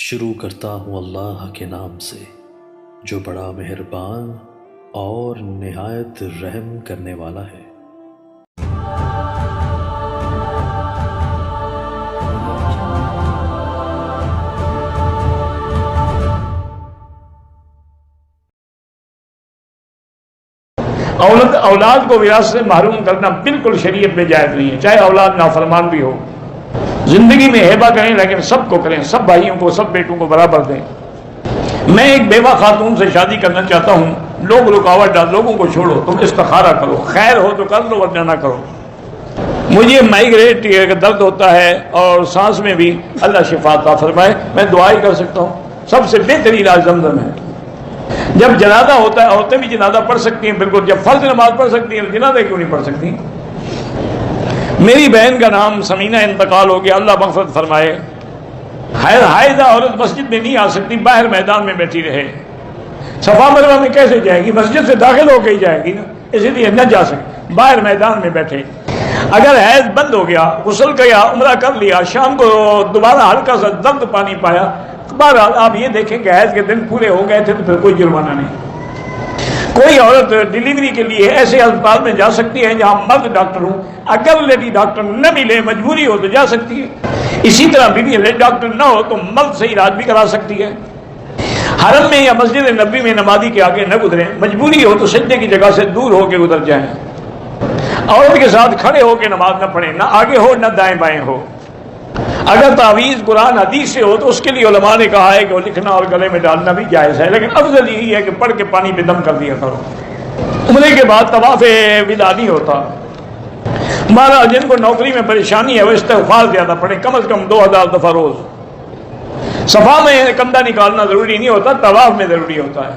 شروع کرتا ہوں اللہ کے نام سے جو بڑا مہربان اور نہایت رحم کرنے والا ہے۔ اولاد کو وراثت سے محروم کرنا بالکل شریعت میں جائز نہیں ہے، چاہے اولاد نافرمان بھی ہو۔ زندگی میں ہیبہ کریں لیکن سب کو کریں، سب بھائیوں کو، سب بیٹوں کو برابر دیں۔ میں ایک بیوہ خاتون سے شادی کرنا چاہتا ہوں، لوگ رکاوٹ ڈال، لوگوں کو چھوڑو، تم استخارہ کرو، خیر ہو تو کر لو ورنہ نہ کرو۔ مجھے مائگریٹ کا درد ہوتا ہے اور سانس میں بھی، اللہ شفا عطا فرمائے، میں دعا ہی کر سکتا ہوں، سب سے بہترین علاج زمزم ہے۔ جب جنازہ ہوتا ہے عورتیں بھی جنازہ پڑھ سکتی ہیں، بالکل، جب فرض نماز پڑھ سکتی ہیں جنازہ کیوں نہیں پڑھ سکتی؟ میری بہن کا نام سمینہ انتقال ہو گیا، اللہ مغفرت فرمائے۔ حائضہ عورت مسجد میں نہیں آ سکتی، باہر میدان میں بیٹھی رہے۔ صفا مروا میں کیسے جائے گی؟ مسجد سے داخل ہو کے ہی جائے گی نا، اسی لیے نہ جا سکتی، باہر میدان میں بیٹھے۔ اگر حیض بند ہو گیا، غسل کیا، عمرہ کر لیا، شام کو دوبارہ ہلکا سا درد پانی پایا، بہرحال آپ یہ دیکھیں کہ حیض کے دن پورے ہو گئے تھے تو پھر کوئی جرمانہ نہیں۔ کوئی عورت ڈیلیوری کے لیے ایسے اسپتال میں جا سکتی ہے جہاں مرد ڈاکٹر ہوں، اگر لیڈی ڈاکٹر نہ ملے، مجبوری ہو تو جا سکتی ہے۔ اسی طرح بیوی لیڈی ڈاکٹر نہ ہو تو مرد سے علاج بھی کرا سکتی ہے۔ حرم میں یا مسجد نبوی میں نمازی کے آگے نہ گزریں، مجبوری ہو تو سجدے کی جگہ سے دور ہو کے گزر جائیں۔ عورت کے ساتھ کھڑے ہو کے نماز نہ پڑھیں، نہ آگے ہو نہ دائیں بائیں ہو۔ اگر تعویذ قرآن حدیث سے ہو تو اس کے لیے علماء نے کہا ہے کہ وہ لکھنا اور گلے میں ڈالنا بھی جائز ہے، لیکن افضل یہی ہے کہ پڑھ کے پانی پہ دم کر دیا کرو۔ عمرے کے بعد طواف وداع نہیں ہوتا۔ ہمارا جن کو نوکری میں پریشانی ہے وہ استغفار زیادہ پڑھیں، کم از کم 2000 دفعہ روز۔ صفا میں کندھا نکالنا ضروری نہیں ہوتا، طواف میں ضروری ہوتا ہے۔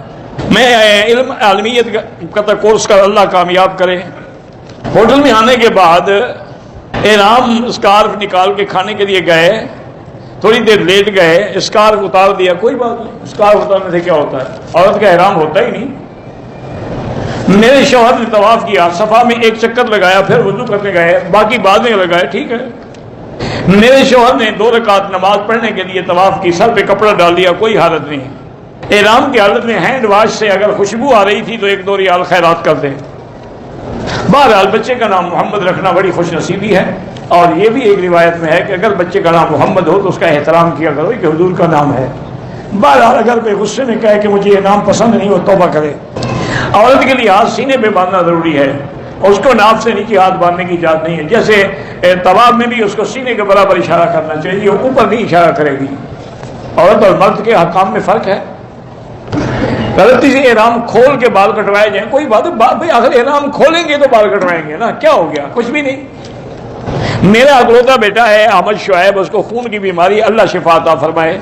میں علم عالمیت کا کورس کر اللہ کامیاب کرے۔ ہوٹل میں آنے کے بعد احرام اسکارف نکال کے کھانے کے لیے گئے، تھوڑی دیر لیٹ گئے، اسکارف اتار دیا، کوئی بات نہیں، اسکارف اتارنے سے کیا ہوتا ہے؟ عورت کا احرام ہوتا ہی نہیں۔ میرے شوہر نے طواف کیا، صفا میں ایک چکر لگایا، پھر وضو کرنے گئے، باقی بعد میں لگائے، ٹھیک ہے۔ میرے شوہر نے 2 رکعت نماز پڑھنے کے لیے طواف کی، سر پہ کپڑا ڈال دیا، کوئی حالت نہیں۔ احرام کی حالت میں ہینڈ واش سے اگر خوشبو آ رہی تھی تو 1-2 ریال خیرات کر دیں۔ بہرحال بچے کا نام محمد رکھنا بڑی خوش نصیبی ہے، اور یہ بھی ایک روایت میں ہے کہ اگر بچے کا نام محمد ہو تو اس کا احترام کیا کرو کہ حضور کا نام ہے۔ بہرحال اگر کوئی غصے میں کہے کہ مجھے یہ نام پسند نہیں، وہ توبہ کرے۔ عورت کے لیے ہاتھ سینے پہ باندھنا ضروری ہے، اور اس کو ناف سے نیچے ہاتھ باندھنے کی اجازت نہیں ہے۔ جیسے طواف میں بھی اس کو سینے کے برابر اشارہ کرنا چاہیے، اوپر نہیں اشارہ کرے گی۔ عورت اور مرد کے حکام میں فرق ہے۔ غلطی سے احرام کھول کے بال کٹوائے جائیں، کوئی بات بھائی، آخر احرام کھولیں گے تو بال کٹوائیں گے نا، کیا ہو گیا؟ کچھ بھی نہیں۔ میرا اکلوتا بیٹا ہے احمد شعیب، اس کو خون کی بیماری، اللہ شفا عطا فرمائے۔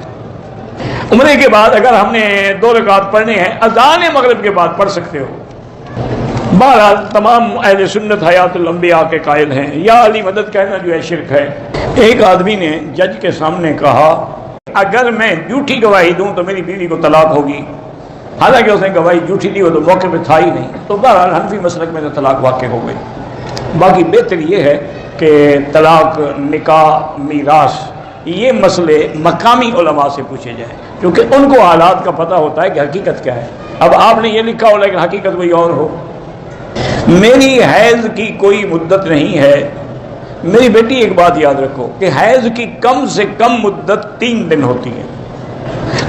عمرے کے بعد اگر ہم نے 2 رکعت پڑھنے ہیں، اذان مغرب کے بعد پڑھ سکتے ہو۔ بہرحال تمام اہل سنت حیات الانبیاء کے قائل ہیں، یا علی مدد کہنا جو ہے شرک ہے۔ ایک آدمی نے جج کے سامنے کہا اگر میں جھوٹی گواہی دوں تو میری بیوی کو طلاق ہوگی، حالانکہ اس نے گواہی جھوٹی دی، وہ تو موقع پہ تھا ہی نہیں۔ تو بہرحال حنفی مسلک میں تو طلاق واقع ہو گئی۔ باقی بہتر یہ ہے کہ طلاق، نکاح، میراث، یہ مسئلے مقامی علماء سے پوچھے جائیں، کیونکہ ان کو حالات کا پتہ ہوتا ہے کہ حقیقت کیا ہے۔ اب آپ نے یہ لکھا ہو لیکن حقیقت کوئی اور ہو۔ میری حیض کی کوئی مدت نہیں ہے۔ میری بیٹی ایک بات یاد رکھو کہ حیض کی کم سے کم مدت 3 دن ہوتی ہے،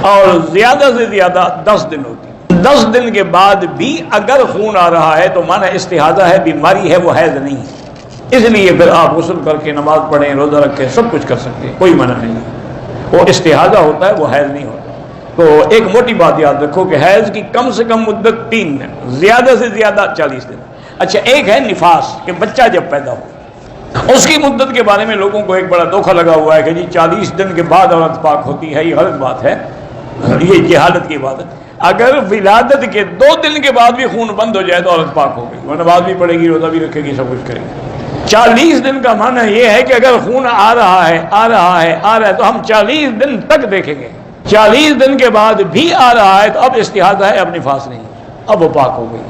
اور زیادہ سے زیادہ 10 دن ہوتی ہے۔ 10 دن کے بعد بھی اگر خون آ رہا ہے تو مانا استحاضہ ہے، بیماری ہے، وہ حیض نہیں ہے۔ اس لیے پھر آپ غسل کر کے نماز پڑھیں، روزہ رکھیں، سب کچھ کر سکتے ہیں، کوئی منع نہیں ہے۔ وہ استحاضہ ہوتا ہے، وہ حیض نہیں ہوتا۔ تو ایک موٹی بات یاد رکھو کہ حیض کی کم سے کم مدت 3 دن، زیادہ سے زیادہ 40 دن۔ اچھا، ایک ہے نفاس، کہ بچہ جب پیدا ہو، اس کی مدت کے بارے میں لوگوں کو ایک بڑا دھوکہ لگا ہوا ہے کہ جی 40 دن کے بعد عورت پاک ہوتی ہے۔ یہ غلط بات ہے، یہ جہالت کی بات ہے۔ اگر ولادت کے 2 دن کے بعد بھی خون بند ہو جائے تو عورت پاک ہو گئی، وہ نماز بھی پڑھے گی، روزہ بھی رکھے گی، سب کچھ کرے گی۔ 40 دن کا معنی یہ ہے کہ اگر خون آ رہا ہے تو ہم 40 دن تک دیکھیں گے۔ 40 دن کے بعد بھی آ رہا ہے تو اب استحاضہ ہے، اب نفاس نہیں، اب وہ پاک ہو گئی۔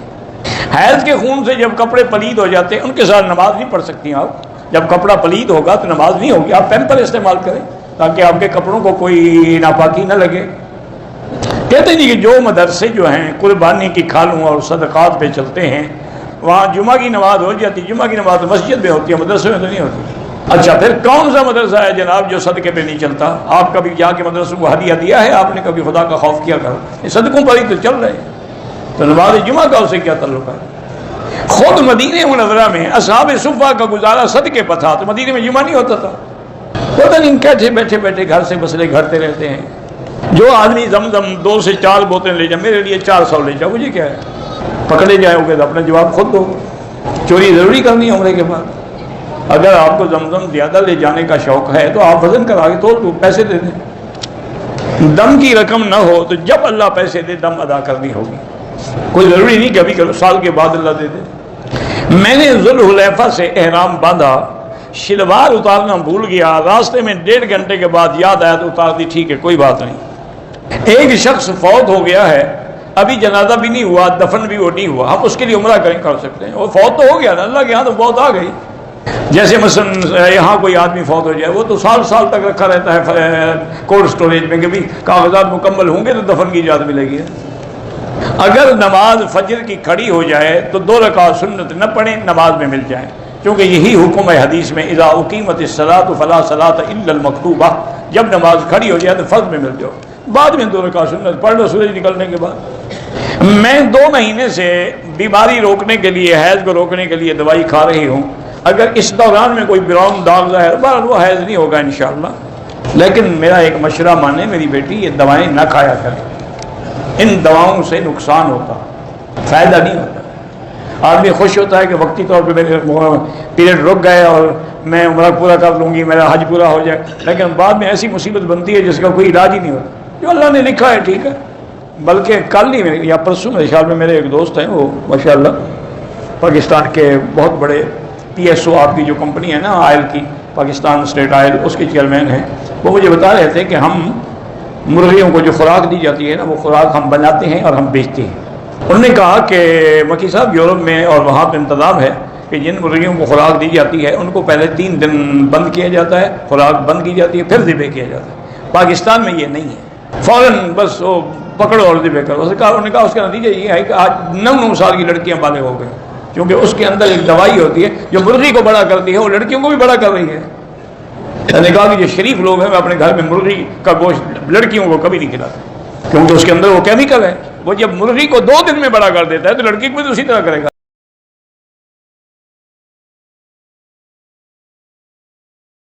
حیض کے خون سے جب کپڑے پلید ہو جاتے ہیں، ان کے ساتھ نماز نہیں پڑھ سکتی آپ۔ جب کپڑا پلید ہوگا تو نماز نہیں ہوگی، آپ پیمپر استعمال کریں۔ تاکہ آپ کے کپڑوں کو کوئی ناپاکی نہ لگے۔ کہتے ہیں کہ جو مدرسے جو ہیں قربانی کی کھالوں اور صدقات پہ چلتے ہیں وہاں جمعہ کی نماز ہو جاتی، جمعہ کی نماز مسجد میں ہوتی ہے، مدرسے میں تو نہیں ہوتی۔ اچھا پھر کون سا مدرسہ ہے جناب جو صدقے پہ نہیں چلتا؟ آپ کبھی جا کے مدرسوں کو ہدیہ دیا ہے؟ آپ نے کبھی خدا کا خوف کیا کرو؟ یہ صدقوں پر ہی تو چل رہے ہیں، تو نماز جمعہ کا اسے کیا تعلق ہے؟ خود مدینہ منورہ میں اصحاب صفہ کا گزارا صدقے پر تھا، تو مدینہ میں جمعہ نہیں ہوتا تھا۔ پتہ نہیں کیسے بیٹھے بیٹھے گھر سے مسئلے گھڑتے رہتے ہیں۔ جو آدمی زمزم 2 سے 4 بوتلیں لے جائے، میرے لیے 400 لے جاؤ، مجھے کیا ہے؟ پکڑے جائے گے تو اپنا جواب خود دو۔ چوری ضروری کرنی ہے عمرے کے بعد؟ اگر آپ کو زمزم زیادہ لے جانے کا شوق ہے تو آپ وزن کرا کے توڑ دو، پیسے دے دیں۔ دم کی رقم نہ ہو تو جب اللہ پیسے دے دم ادا کرنی ہوگی، کوئی ضروری نہیں کہ ابھی سال کے بعد اللہ دے دے۔ میں نے ذوالحلیفہ سے احرام باندھا، شلوار اتارنا بھول گیا، راستے میں 1.5 گھنٹے کے بعد یاد آیا تو اتار دی، ٹھیک ہے کوئی بات نہیں۔ ایک شخص فوت ہو گیا ہے، ابھی جنازہ بھی نہیں ہوا، دفن بھی وہ نہیں ہوا، ہم اس کے لیے عمرہ کر سکتے ہیں؟ وہ فوت تو ہو گیا نا، اللہ کے ہاں تو موت آ گئی۔ جیسے مثلا یہاں کوئی آدمی فوت ہو جائے، وہ تو سال سال تک رکھا رہتا ہے کولڈ سٹوریج میں کہ بھی کاغذات مکمل ہوں گے تو دفن کی اجازت ملے گی۔ اگر نماز فجر کی کھڑی ہو جائے تو 2 رکعت سنت نہ پڑھیں، نماز میں مل جائیں، کیونکہ یہی حکم ہے حدیث میں، اذا اقیمت الصلاۃ فلا صلاۃ الا المکتوبہ، جب نماز کھڑی ہو جائے تو فرض میں مل جاؤ، بعد میں 2 رکعت سنت پڑھ لو سورج نکلنے کے بعد۔ میں 2 مہینے سے بیماری روکنے کے لیے، حیض کو روکنے کے لیے دوائی کھا رہی ہوں، اگر اس دوران میں کوئی براؤن داغ ظاہر ہوا وہ حیض نہیں ہوگا انشاءاللہ، لیکن میرا ایک مشورہ مانے میری بیٹی، یہ دوائیں نہ کھایا کریں، ان دواؤں سے نقصان ہوتا، فائدہ نہیں ہوتا۔ آدمی خوش ہوتا ہے کہ وقتی طور پہ میرے پیریڈ رک گئے اور میں عمرہ پورا کر لوں گی، میرا حج پورا ہو جائے، لیکن بعد میں ایسی مصیبت بنتی ہے جس کا کوئی علاج ہی نہیں ہوتا۔ جو اللہ نے لکھا ہے ٹھیک ہے، بلکہ کل ہی یا پرسوں میرے خیال میں میرے ایک دوست ہیں، وہ ماشاءاللہ پاکستان کے بہت بڑے PSO آپ کی جو کمپنی ہے نا آئل کی، پاکستان اسٹیٹ آئل، اس کے چیئرمین ہیں، وہ مجھے بتا رہے تھے کہ ہم مرغیوں کو جو خوراک دی جاتی ہے نا، وہ خوراک ہم بناتے ہیں اور ہم بیچتے ہیں۔ انہوں نے کہا کہ مکی صاحب یورپ میں اور وہاں پہ انتظام ہے کہ جن مرغیوں کو خوراک دی جاتی ہے ان کو پہلے 3 دن بند کیا جاتا ہے، خوراک بند کی جاتی ہے، پھر ذبح کیا جاتا ہے۔ پاکستان میں یہ نہیں ہے، فوراً بس وہ پکڑو اور ذبح کرو۔ انہوں نے کہا اس کا نتیجہ یہ ہے کہ آج 9 سال کی لڑکیاں بالغ ہو گئی، کیونکہ اس کے اندر ایک دوائی ہوتی ہے جو مرغی کو بڑا کرتی ہے، وہ لڑکیوں کو بھی بڑا کر رہی ہے۔ میں نے کہا کہ جو شریف لوگ ہیں، میں اپنے گھر میں مرغی کا گوشت لڑکیوں کو کبھی نہیں کھلاتا، کیونکہ اس کے اندر وہ کیمیکل ہے، وہ جب مرغی کو 2 دن میں بڑا کر دیتا ہے تو لڑکی کو بھی تو اسی طرح کرے گا۔